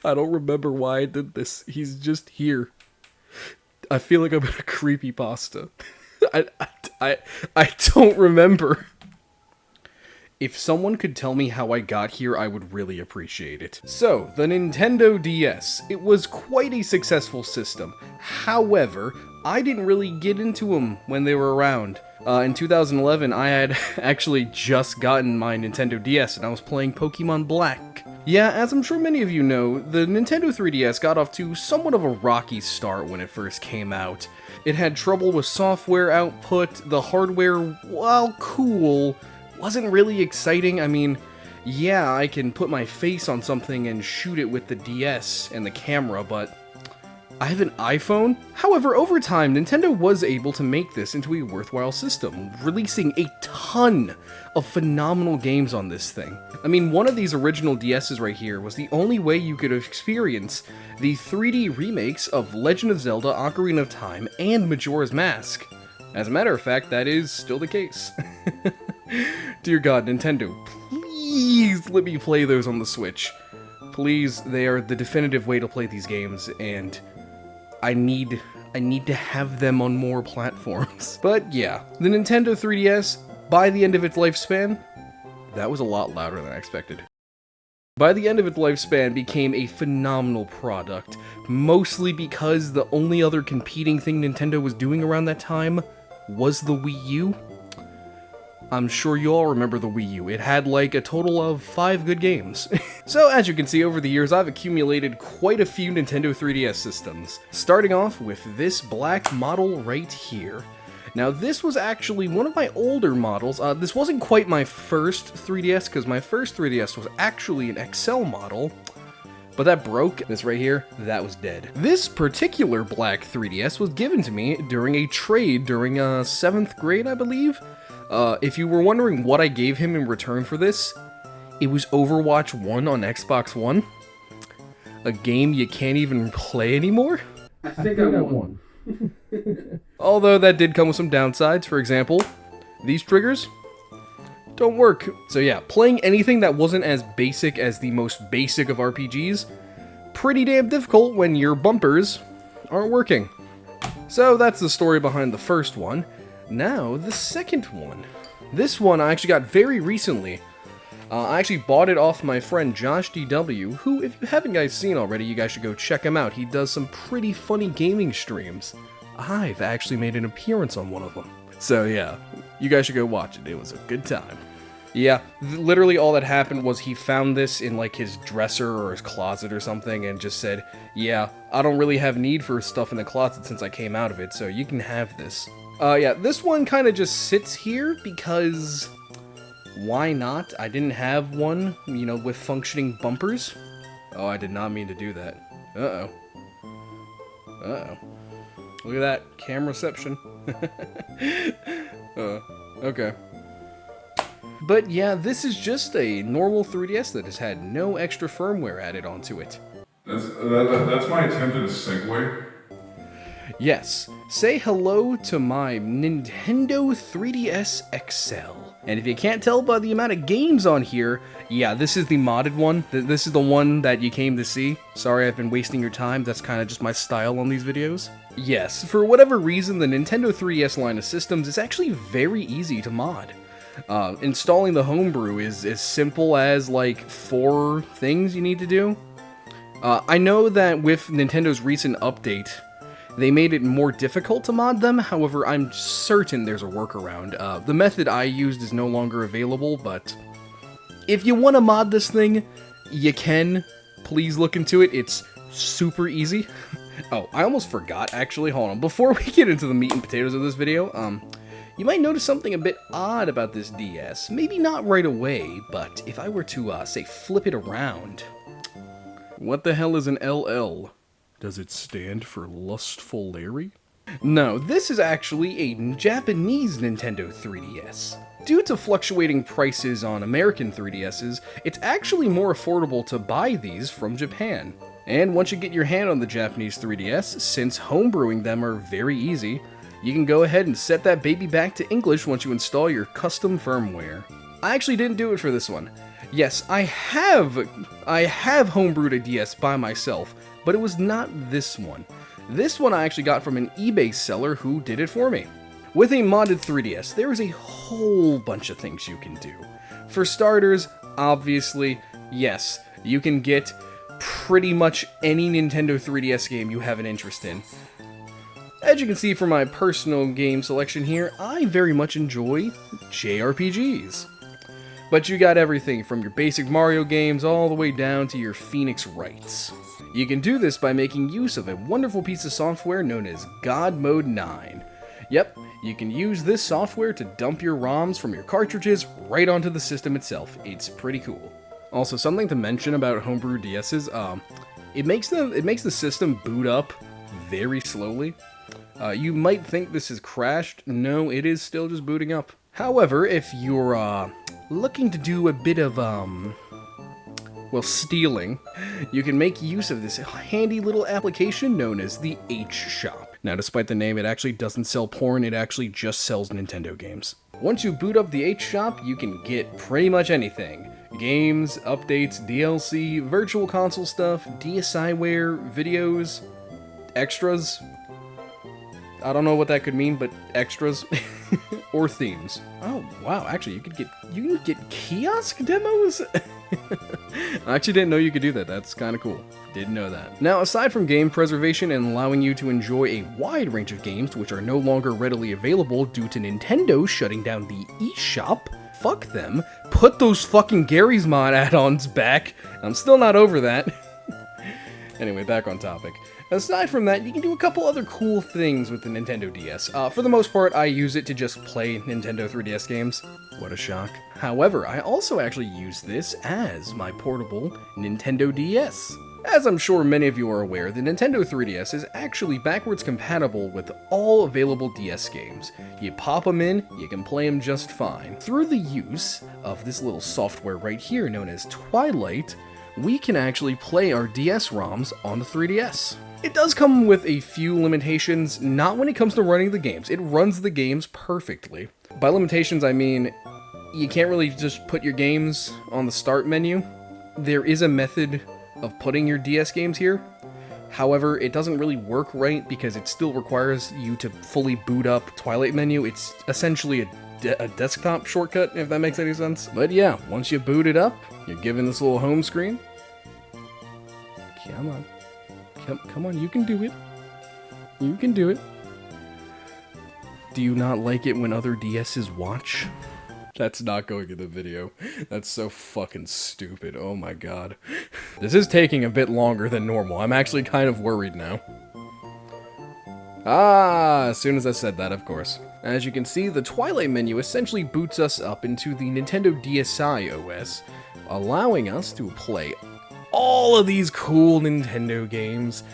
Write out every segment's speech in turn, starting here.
I don't remember why I did this. He's just here. I feel like I'm in a creepypasta. I don't remember. If someone could tell me how I got here, I would really appreciate it. So, the Nintendo DS. It was quite a successful system. However, I didn't really get into them when they were around. In 2011, I had actually just gotten my Nintendo DS and I was playing Pokemon Black. Yeah, as I'm sure many of you know, the Nintendo 3DS got off to somewhat of a rocky start when it first came out. It had trouble with software output, the hardware, while cool, wasn't really exciting. I mean, yeah, I can put my face on something and shoot it with the DS and the camera, but I have an iPhone? However, over time, Nintendo was able to make this into a worthwhile system, releasing a ton of phenomenal games on this thing. I mean, one of these original DSs right here was the only way you could experience the 3D remakes of Legend of Zelda, Ocarina of Time, and Majora's Mask. As a matter of fact, that is still the case. Dear God, Nintendo, please let me play those on the Switch. Please, they are the definitive way to play these games, and I need to have them on more platforms. But yeah, the Nintendo 3DS, by the end of its lifespan, that was a lot louder than I expected. By the end of its lifespan, became a phenomenal product, mostly because the only other competing thing Nintendo was doing around that time was the Wii U. I'm sure you all remember the Wii U. It had like a total of 5 good games. So as you can see, over the years I've accumulated quite a few Nintendo 3DS systems, starting off with this black model right here. Now this was actually one of my older models. This wasn't quite my first 3DS, because my first 3DS was actually an XL model, but that broke. This right here, that was dead. This particular black 3DS was given to me during a trade during 7th grade, I believe. If you were wondering what I gave him in return for this, it was Overwatch 1 on Xbox One. A game you can't even play anymore? I think I won. Although that did come with some downsides. For example, these triggers don't work. So yeah, playing anything that wasn't as basic as the most basic of RPGs, pretty damn difficult when your bumpers aren't working. So that's the story behind the first one. Now, the second one. This one I actually got very recently. I actually bought it off my friend JustinDG, who, if you haven't guys seen already, you guys should go check him out. He does some pretty funny gaming streams. I've actually made an appearance on one of them. So yeah, you guys should go watch it. It was a good time. Yeah, literally all that happened was he found this in like his dresser or his closet or something and just said, yeah, I don't really have need for stuff in the closet since I came out of it, so you can have this. Yeah, this one kind of just sits here because why not? I didn't have one, you know, with functioning bumpers. Oh, I did not mean to do that. Uh-oh. Uh-oh. Look at that, cam reception. Okay. But yeah, this is just a normal 3DS that has had no extra firmware added onto it. That's my attempt at a segue. Yes, say hello to my Nintendo 3DS XL. And if you can't tell by the amount of games on here, yeah, this is the modded one. This is the one that you came to see. Sorry I've been wasting your time, that's kind of just my style on these videos. Yes, for whatever reason, the Nintendo 3DS line of systems is actually very easy to mod. Installing the homebrew is as simple as like 4 things you need to do. I know that with Nintendo's recent update, they made it more difficult to mod them, however, I'm certain there's a workaround. The method I used is no longer available, but if you want to mod this thing, you can. Please look into it, it's super easy. Oh, I almost forgot, actually, hold on. Before we get into the meat and potatoes of this video, you might notice something a bit odd about this DS. Maybe not right away, but if I were to, say, flip it around. What the hell is an LL? Does it stand for Lustful Larry? No, this is actually a Japanese Nintendo 3DS. Due to fluctuating prices on American 3DSs, it's actually more affordable to buy these from Japan. And once you get your hand on the Japanese 3DS, since homebrewing them are very easy, you can go ahead and set that baby back to English once you install your custom firmware. I actually didn't do it for this one. Yes, I have homebrewed a DS by myself, but it was not this one. This one I actually got from an eBay seller who did it for me. With a modded 3DS, there is a whole bunch of things you can do. For starters, obviously, yes, you can get pretty much any Nintendo 3DS game you have an interest in. As you can see from my personal game selection here, I very much enjoy JRPGs. But you got everything from your basic Mario games all the way down to your Phoenix Wrights. You can do this by making use of a wonderful piece of software known as God Mode 9. Yep, you can use this software to dump your ROMs from your cartridges right onto the system itself. It's pretty cool. Also, something to mention about homebrew DS's, it makes the system boot up very slowly. You might think this has crashed. No, it is still just booting up. However, if you're looking to do a bit of stealing, you can make use of this handy little application known as the H Shop. Now, despite the name, it actually doesn't sell porn, it actually just sells Nintendo games. Once you boot up the H Shop, you can get pretty much anything. Games, updates, DLC, virtual console stuff, DSiWare, videos, extras. I don't know what that could mean, but extras. Or themes. Oh, wow, actually, you can get kiosk demos? I actually didn't know you could do that. That's kind of cool. Didn't know that. Now, aside from game preservation and allowing you to enjoy a wide range of games which are no longer readily available due to Nintendo shutting down the eShop, fuck them, put those fucking Gary's Mod add-ons back. I'm still not over that. Anyway, back on topic. Aside from that, you can do a couple other cool things with the Nintendo DS. For the most part, I use it to just play Nintendo 3DS games. What a shock. However, I also actually use this as my portable Nintendo DS. As I'm sure many of you are aware, the Nintendo 3DS is actually backwards compatible with all available DS games. You pop them in, you can play them just fine. Through the use of this little software right here known as Twilight, we can actually play our DS ROMs on the 3DS. It does come with a few limitations, not when it comes to running the games. It runs the games perfectly. By limitations, I mean, you can't really just put your games on the start menu. There is a method of putting your DS games here. However, it doesn't really work right because it still requires you to fully boot up Twilight menu. It's essentially a desktop shortcut, if that makes any sense. But yeah, once you boot it up, you're given this little home screen. Come on. Come on, you can do it. You can do it. Do you not like it when other DSs watch? That's not going in the video. That's so fucking stupid. Oh my god. This is taking a bit longer than normal. I'm actually kind of worried now. As soon as I said that, of course. As you can see, the Twilight menu essentially boots us up into the Nintendo DSi OS, allowing us to play all of these cool Nintendo games.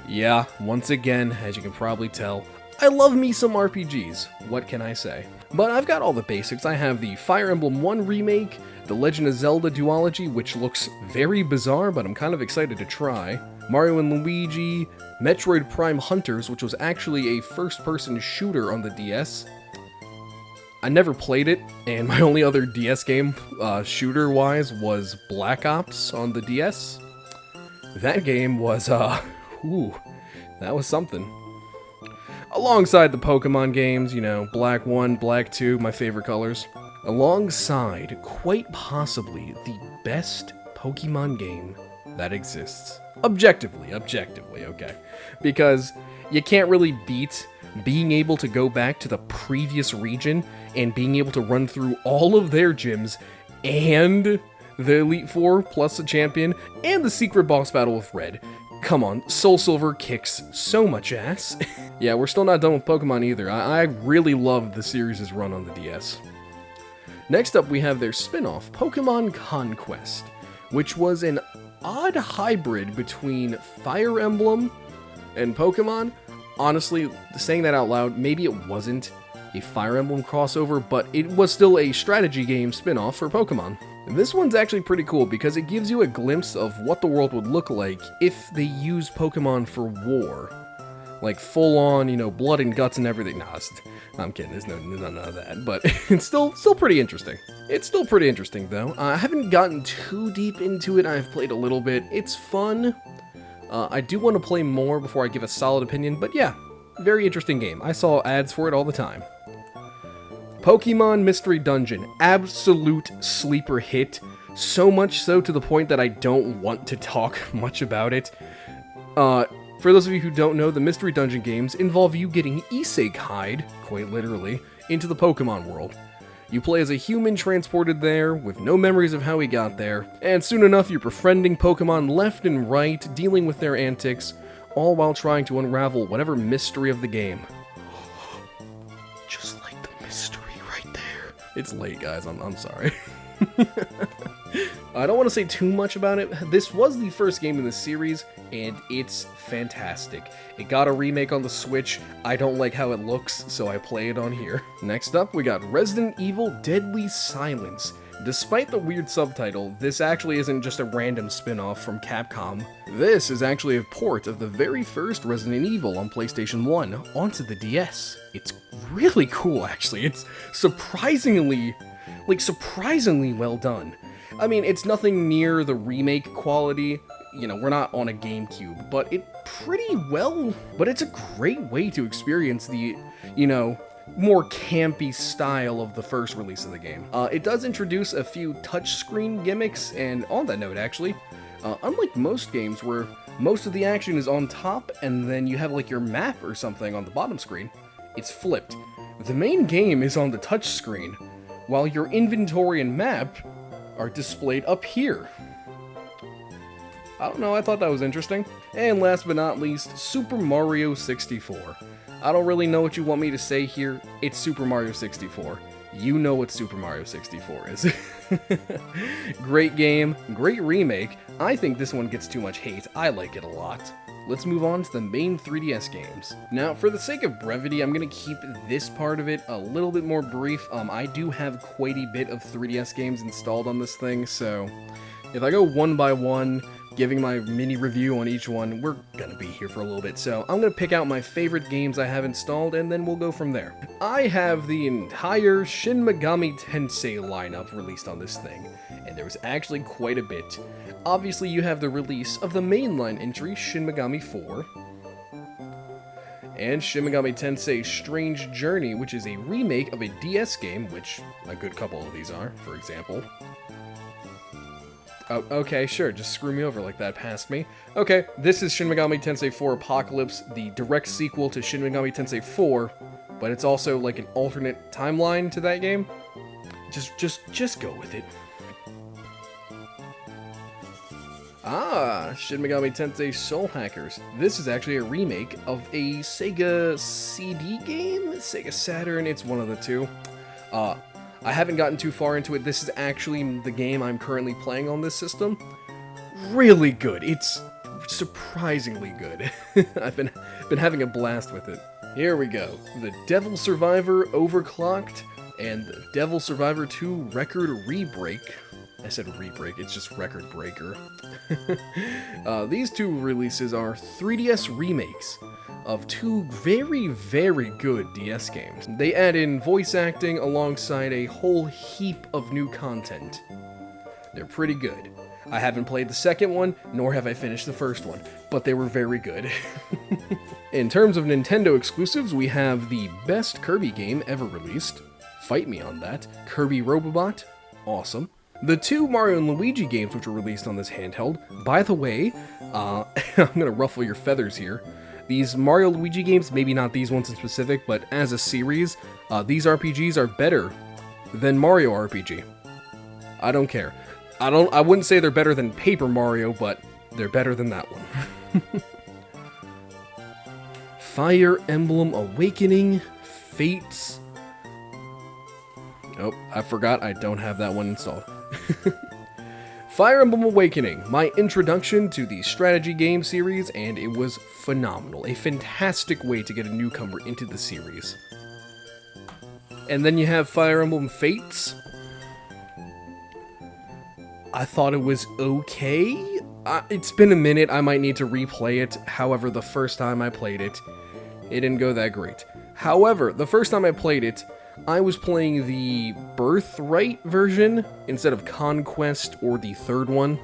Yeah, once again, as you can probably tell, I love me some RPGs, what can I say? But I've got all the basics. I have the Fire Emblem 1 remake, the Legend of Zelda duology, which looks very bizarre, but I'm kind of excited to try, Mario & Luigi, Metroid Prime Hunters, which was actually a first-person shooter on the DS. I never played it, and my only other DS game, shooter-wise, was Black Ops on the DS. That game was, that was something. Alongside the Pokemon games, you know, Black 1, Black 2, my favorite colors. Alongside, quite possibly, the best Pokemon game that exists. Objectively, okay. Because you can't really beat being able to go back to the previous region and being able to run through all of their gyms and the Elite Four plus a champion and the secret boss battle with Red. Come on, Soul Silver kicks so much ass. Yeah, we're still not done with Pokemon either. I really love the series' run on the DS. Next up, we have their spin-off, Pokemon Conquest, which was an odd hybrid between Fire Emblem and Pokemon. Honestly, saying that out loud, maybe it wasn't a Fire Emblem crossover, but it was still a strategy game spin-off for Pokemon. This one's actually pretty cool because it gives you a glimpse of what the world would look like if they used Pokemon for war. like full on, you know, blood and guts and everything. Nah, I'm kidding. There's none of that, but it's still pretty interesting. It's still pretty interesting though. I haven't gotten too deep into it. I've played a little bit. It's fun. I do want to play more before I give a solid opinion, but yeah, very interesting game. I saw ads for it all the time. Pokemon Mystery Dungeon, absolute sleeper hit. So much so to the point that I don't want to talk much about it. For those of you who don't know, the Mystery Dungeon games involve you getting isekai'd, quite literally, into the Pokemon world. You play as a human transported there, with no memories of how he got there, and soon enough you're befriending Pokemon left and right, dealing with their antics, all while trying to unravel whatever mystery of the game. Just like the mystery right there. It's late, guys, I'm sorry. I don't want to say too much about it. This was the first game in the series, and it's fantastic. It got a remake on the Switch. I don't like how it looks, so I play it on here. Next up, we got Resident Evil Deadly Silence. Despite the weird subtitle, this actually isn't just a random spin-off from Capcom. This is actually a port of the very first Resident Evil on PlayStation 1 onto the DS. It's really cool, actually. It's surprisingly well done. I mean, it's nothing near the remake quality. You know, we're not on a GameCube, but it's a great way to experience the, you know, more campy style of the first release of the game. It does introduce a few touchscreen gimmicks, and on that note, actually, unlike most games where most of the action is on top and then you have like your map or something on the bottom screen, it's flipped. The main game is on the touch screen, while your inventory and map are displayed up here. I don't know, I thought that was interesting. And last but not least, Super Mario 64. I don't really know what you want me to say here. It's Super Mario 64. You know what Super Mario 64 is. Great game, great remake. I think this one gets too much hate. I like it a lot. Let's move on to the main 3DS games. Now, for the sake of brevity, I'm going to keep this part of it a little bit more brief. I do have quite a bit of 3DS games installed on this thing, so if I go one by one, giving my mini review on each one, we're going to be here for a little bit. So I'm going to pick out my favorite games I have installed, and then we'll go from there. I have the entire Shin Megami Tensei lineup released on this thing, and there was actually quite a bit. Obviously, you have the release of the mainline entry, Shin Megami 4, and Shin Megami Tensei Strange Journey, which is a remake of a DS game, which a good couple of these are, for example. Oh, okay, sure, just screw me over like that past me. Okay, this is Shin Megami Tensei 4 Apocalypse, the direct sequel to Shin Megami Tensei 4, but it's also like an alternate timeline to that game. Just go with it. Ah, Shin Megami Tensei Soul Hackers. This is actually a remake of a Sega CD game? Sega Saturn, it's one of the two. I haven't gotten too far into it. This is actually the game I'm currently playing on this system. Really good. It's surprisingly good. I've been having a blast with it. Here we go. The Devil Survivor Overclocked and the Devil Survivor 2 Record Rebreak. I said Rebreak, it's just Record Breaker. These two releases are 3DS remakes of two very, very good DS games. They add in voice acting alongside a whole heap of new content. They're pretty good. I haven't played the second one, nor have I finished the first one, but they were very good. In terms of Nintendo exclusives, we have the best Kirby game ever released. Fight me on that. Kirby Robobot. Awesome. The two Mario and Luigi games which were released on this handheld. By the way, I'm gonna ruffle your feathers here. These Mario Luigi games, maybe not these ones in specific, but as a series, these RPGs are better than Mario RPG. I don't care. I wouldn't say they're better than Paper Mario, but they're better than that one. Fire Emblem Awakening, Fates. Oh, I forgot I don't have that one installed. Fire Emblem Awakening, my introduction to the strategy game series, and it was phenomenal. A fantastic way to get a newcomer into the series. And then you have Fire Emblem Fates. I thought it was okay. It's been a minute, I might need to replay it. However, the first time I played it, It didn't go that great. However, the first time I played it, I was playing the Birthright version instead of Conquest or the third one.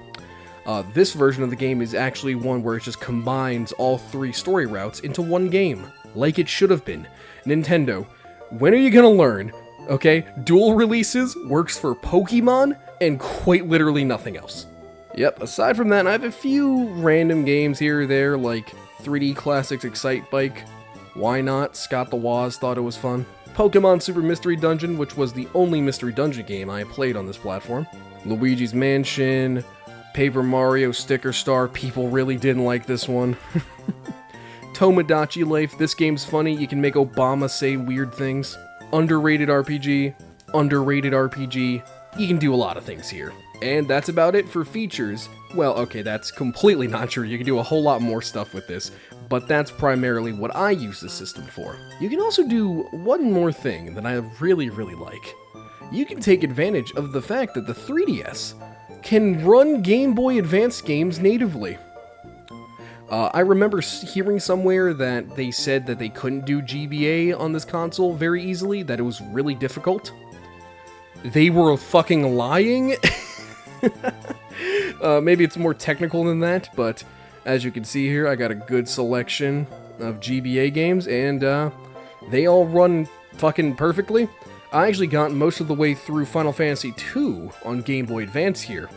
This version of the game is actually one where it just combines all 3 story routes into one game, like it should have been. Nintendo, when are you gonna learn? Okay, dual releases works for Pokemon and quite literally nothing else. Yep, aside from that, I have a few random games here or there, like 3D Classics Excite Bike. Why not? Scott the Woz thought it was fun. Pokemon Super Mystery Dungeon, which was the only Mystery Dungeon game I played on this platform. Luigi's Mansion, Paper Mario Sticker Star, people really didn't like this one. Tomodachi Life, this game's funny, you can make Obama say weird things. Underrated RPG, you can do a lot of things here. And that's about it for features. Well, okay, that's completely not true, you can do a whole lot more stuff with this, but that's primarily what I use the system for. You can also do one more thing that I really like. You can take advantage of the fact that the 3DS can run Game Boy Advance games natively. I remember hearing somewhere that they said that they couldn't do GBA on this console very easily, that it was really difficult. They were fucking lying. Maybe it's more technical than that, but as you can see here, I got a good selection of GBA games, and they all run fucking perfectly. I actually got most of the way through Final Fantasy II on Game Boy Advance here.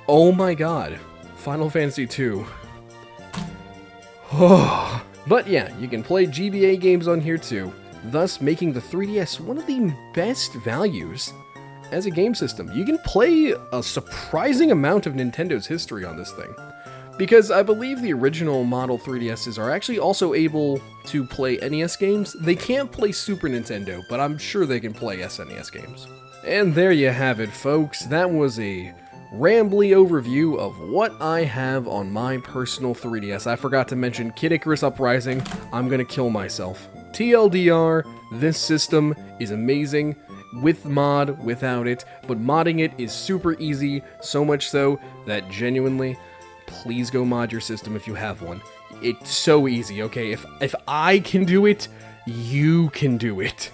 Oh my god, Final Fantasy II. But yeah, you can play GBA games on here too, thus making the 3DS one of the best values as a game system. You can play a surprising amount of Nintendo's history on this thing, because I believe the original model 3DSs are actually also able to play NES games. They can't play Super Nintendo, but I'm sure they can play SNES games. And there you have it, folks. That was a rambly overview of what I have on my personal 3DS. I forgot to mention Kid Icarus Uprising. I'm gonna kill myself. TLDR, this system is amazing. With mod, without it, but modding it is super easy, so much so that genuinely, please go mod your system if you have one. It's so easy, okay? If I can do it, you can do it.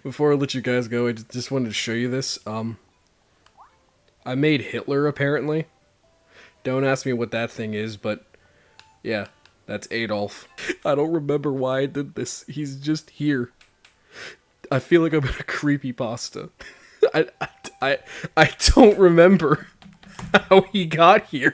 Before I let you guys go, I just wanted to show you this. I made Hitler, apparently. Don't ask me what that thing is, but yeah, that's Adolf. I don't remember why I did this. He's just here. I feel like I'm in a creepypasta. I don't remember how he got here.